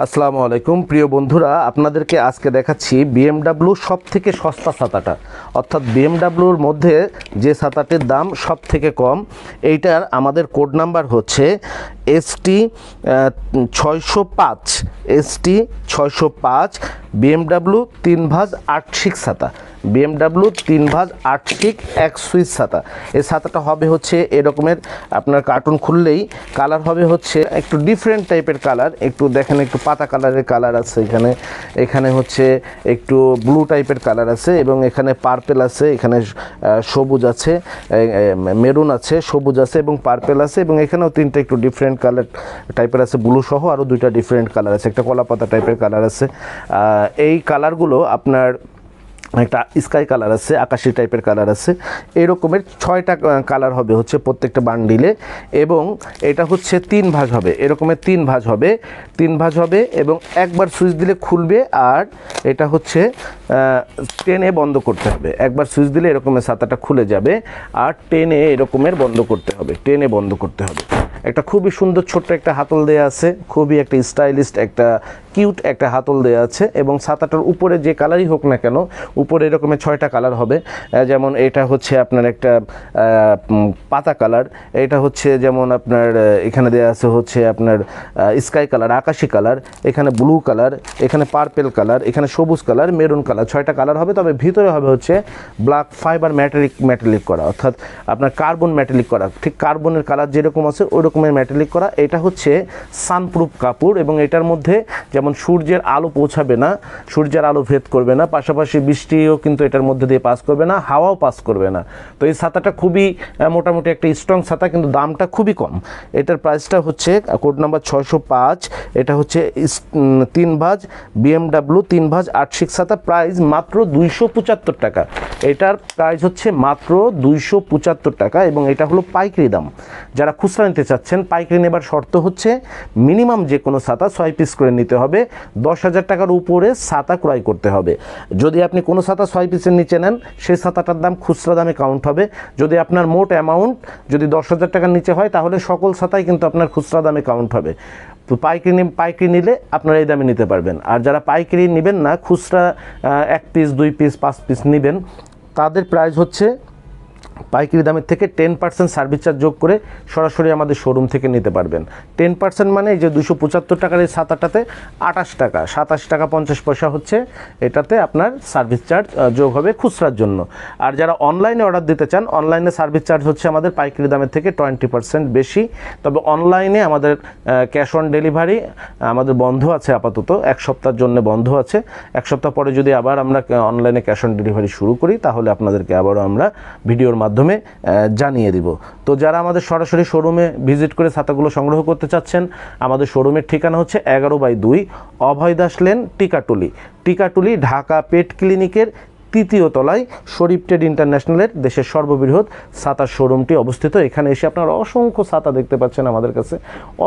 আসসালামু আলাইকুম প্রিয় বন্ধুরা, আপনাদেরকে আজকে দেখাচ্ছি বিএমডাব্লিউ সব থেকে সস্তা ছাতাটা, অর্থাৎ বিএমডাব্লিউর মধ্যে যে ছাতাটির দাম সব থেকে কম। এইটার আমাদের কোড নাম্বার হচ্ছে ST 605, ST 605 বিএমডাব্লিউ 3 ভাঁজ 8 শিক ছাতা, বিএমডাব্লিউ 3 ভাঁজ 8 শিক এক সুইচ ছাতা। এই ছাতাটা হবে হচ্ছে এরকমের, আপনার কার্টুন খুললেই কালার হবে হচ্ছে একটু ডিফারেন্ট টাইপের কালার, একটু দেখেন একটু পাতা কালারের কালার আছে, এখানে হচ্ছে একটু ব্লু টাইপের কালার আছে, এবং এখানে পার্পেল আছে, এখানে সবুজ আছে, মেরুন আছে, সবুজ আছে এবং পার্পেল আছে, এবং এখানেও তিনটা একটু ডিফারেন্ট কালার টাইপের আছে, ব্লু সহ আরও দুইটা ডিফারেন্ট কালার আছে, একটা কলা পাতা টাইপের কালার আছে। এই কালারগুলো আপনার একটা স্কাই কালার আছে, আকাশি টাইপের কালার আছে, এরকমের 6টা কালার হবে হচ্ছে প্রত্যেকটা বান্ডিলে, এবং এটা হচ্ছে 3 ভাঁজ হবে, এরকমের 3 ভাঁজ হবে, 3 ভাঁজ হবে, এবং একবার সুইচ দিলে খুলবে, আর এটা হচ্ছে টেনে বন্ধ করতে হবে। একবার সুইচ দিলে এরকমের ছাতাটা খুলে যাবে, আর টেনে এরকমের বন্ধ করতে হবে, টেনে বন্ধ করতে হবে। একটা খুবই সুন্দর ছোট্ট একটা হাতল দেয়া আছে, খুবই একটা স্টাইলিস্ট একটা কিউট একটা হাতল দেয়া আছে, এবং ছাতাটার উপরে যে কালারই হোক না কেন, উপরে এরকমের 6টা কালার হবে। যেমন এটা হচ্ছে আপনার একটা পাতা কালার, এটা হচ্ছে যেমন আপনার এখানে দেয়া আছে হচ্ছে আপনার স্কাই কালার, আকাশি কালার, এখানে ব্লু কালার, এখানে পার্পেল কালার, এখানে সবুজ কালার, মেরুন কালার, 6টা কালার হবে। তবে ভিতরে হবে হচ্ছে ব্ল্যাক ফাইবার ম্যাটেলিক করা, অর্থাৎ আপনার কার্বন ম্যাটেলিক করা, ঠিক কার্বনের কালার যেরকম আছে ওই রকমের ম্যাটেলিক করা। এটা হচ্ছে সানপ্রুফ কাপড়, এবং এটার মধ্যে যেমন সূর্যের আলো পৌঁছাবে না, সূর্যের আলো ভেদ করবে না, পাশাপাশি বৃষ্টিও কিন্তু এটার মধ্যে দিয়ে পাস করবে না, হাওয়াও পাস করবে না। তো এই ছাতাটা খুবই মোটামুটি একটা স্ট্রং ছাতা, কিন্তু দামটা খুবই কম। এটার প্রাইসটা হচ্ছে কোড নাম্বার 605, এটা হচ্ছে 3 ভাঁজ বিএমডাব্লিউ 3 ভাঁজ 8 শিক ছাতা, প্রাইস মাত্র 275 টাকা। এটার প্রাইস হচ্ছে মাত্র 275 টাকা, এবং এটা হলো পাইকারি দাম। যারা খুচরা নিতে চাচ্ছেন, পাইকারি নেবার শর্ত হচ্ছে মিনিমাম যে কোনো ছাতা 6 পিস করে নিতে হবে, 10,000 টাকার উপরে ছাতা ক্রয় করতে হবে। যদি আপনি কোনো ছাতা 6 পিসের নিচে নেন, সেই ছাতাটার দাম খুচরা দামে কাউন্ট হবে। যদি আপনার মোট অ্যামাউন্ট যদি 10,000 টাকার নিচে হয়, তাহলে সকল ছাতাই কিন্তু আপনার খুচরা দামে কাউন্ট হবে। তো পাইকারি নিলে আপনারা এই দামে নিতে পারবেন। আর যারা পাইকারি নেবেন না, খুচরা 1 পিস 2 পিস 5 পিস নেবেন, তাদের প্রাইস হচ্ছে পাইকারি দামের থেকে 10% সার্ভিস চার্জ যোগ করে সরাসরি আমাদের শোরুম থেকে নিতে পারবেন। 10% মানে এই যে 275 টাকার এই ছাতাটাতে 28 টাকা, 27 টাকা 50 পয়সা হচ্ছে এটাতে আপনার সার্ভিস চার্জ যোগ হবে খুচরার জন্য। আর যারা অনলাইনে অর্ডার দিতে চান, অনলাইনে সার্ভিস চার্জ হচ্ছে আমাদের পাইকারি দামের থেকে 20% বেশি। তবে অনলাইনে আমাদের ক্যাশ অন ডেলিভারি আমাদের বন্ধ আছে আপাতত, 1 সপ্তাহের জন্য বন্ধ আছে। 1 সপ্তাহ পরে যদি আবার আমরা অনলাইনে ক্যাশ অন ডেলিভারি শুরু করি, তাহলে আপনাদেরকে আবারও আমরা ভিডিওর মাধ্যমে জানিয়ে দিব। তো যারা আমাদের সরাসরি শোরুমে ভিজিট করে ছাতাগুলো সংগ্রহ করতে চাচ্ছেন, আমাদের শোরুমের ঠিকানা হচ্ছে 11/2 অভয় দাস লেন, টিকাটুলি, ঢাকা পেট ক্লিনিকের 3য় তলায় শরীফ ট্রেড ইন্টারন্যাশনালের দেশের সর্ববৃহৎ ছাতার শোরুমটি অবস্থিত। এখানে এসে আপনারা অসংখ্য ছাতা দেখতে পাচ্ছেন, আমাদের কাছে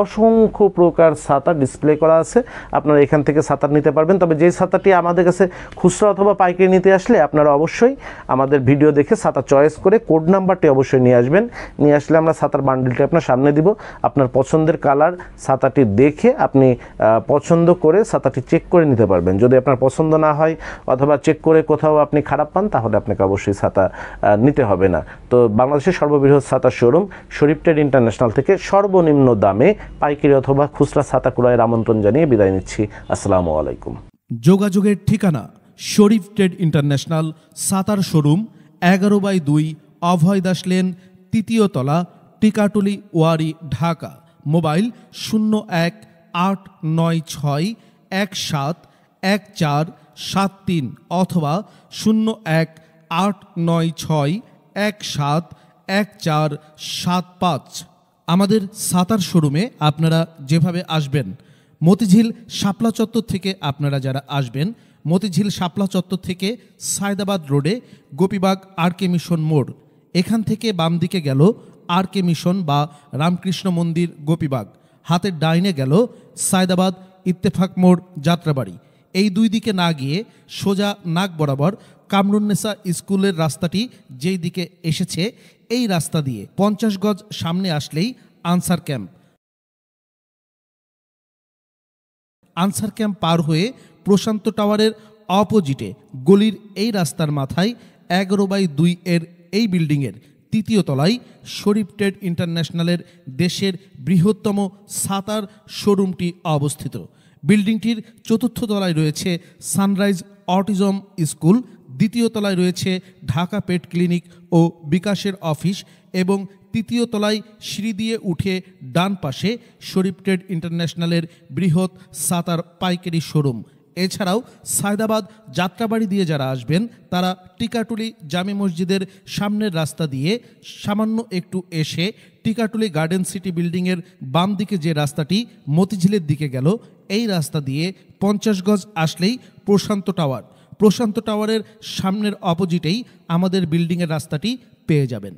অসংখ্য প্রকার ছাতা ডিসপ্লে করা আছে, আপনারা এখান থেকে ছাতা নিতে পারবেন। তবে যে ছাতাটি আমাদের কাছে খুচরা অথবা পাইকারি নিতে আসলে আপনারা অবশ্যই আমাদের ভিডিও দেখে ছাতা চয়েস করে কোড নাম্বারটি অবশ্যই নিয়ে আসবেন। নিয়ে আসলে আমরা ছাতার বান্ডিলটি আপনার সামনে দিব, আপনার পছন্দের কালার ছাতাটি দেখে আপনি পছন্দ করে ছাতাটি চেক করে নিতে পারবেন। যদি আপনার পছন্দ না হয় অথবা চেক করে কোথাও আপনি খারাপ পান, তাহলে আপনাকে অবশ্যই ছাতা নিতে হবে না। তো বাংলাদেশের সর্ববৃহৎ ছাতার শোরুম শরীফ ট্রেড ইন্টারন্যাশনাল থেকে সর্বনিম্ন দামে পাইকারি অথবা খুচরা ছাতা ক্রয়ের আমন্ত্রণ জানিয়ে বিদায় নিচ্ছি। আসসালামু আলাইকুম। যোগাযোগের ঠিকানা শরীফ ট্রেড ইন্টারন্যাশনাল ছাতার শোরুম 11/2 অভয় দাস লেন, 3য় তলা, টিকাটুলি, ওয়ারী, ঢাকা। মোবাইল 0186171473 অথবা 018961711475। আমাদের ছাতার শোরুমে আপনারা যেভাবে আসবেন, মতিঝিল শাপলা চত্বর থেকে আপনারা যারা আসবেন, মতিঝিল শাপলা চত্বর থেকে সায়দাবাদ রোডে গোপীবাগ RK মিশন মোড়, এখান থেকে বাম দিকে গেল RK মিশন বা রামকৃষ্ণ মন্দির গোপীবাগ, হাতের ডাইনে গেল সায়দাবাদ ইত্তেফাক মোড় যাত্রাবাড়ি। এই 2 দিকে না গিয়ে সোজা নাক বরাবর কামরুন্নেসা স্কুলের রাস্তাটি যেই দিকে এসেছে, এই রাস্তা দিয়ে 50 গজ সামনে আসলেই আনসার ক্যাম্প। আনসার ক্যাম্প পার হয়ে প্রশান্ত টাওয়ারের অপোজিটে গলির এই রাস্তার মাথায় 11/2 এর এই বিল্ডিংয়ের তৃতীয় তলায় শরীফ ট্রেড ইন্টারন্যাশনালের দেশের বৃহত্তম সাতার শোরুমটি অবস্থিত। বিল্ডিংটির চতুর্থ তলায় রয়েছে সানরাইজ অটিজম স্কুল, দ্বিতীয় তলায় রয়েছে ঢাকা পেট ক্লিনিক ও বিকাশের অফিস এবং তৃতীয় তলায় সিঁড়ি দিয়ে উঠে ডান পাশে শরীফ ট্রেড ইন্টারন্যাশনালের বৃহৎ সাতার পাইকারি শোরুম। এছাড়াও সায়দাবাদ যাত্রাবাড়ি দিয়ে যারা আসবেন তারা টিকাটুলি জামে মসজিদের সামনের রাস্তা দিয়ে সামান্য একটু এসে টিকাটুলি গার্ডেন সিটি বিল্ডিংয়ের বাম দিকে যে রাস্তাটি মতিঝিলের দিকে গেল, এই রাস্তা দিয়ে 50 গজ আসলেই প্রশান্ত টাওয়ার। প্রশান্ত টাওয়ারের সামনের অপোজিটেই আমাদের বিল্ডিংয়ের রাস্তাটি পেয়ে যাবেন।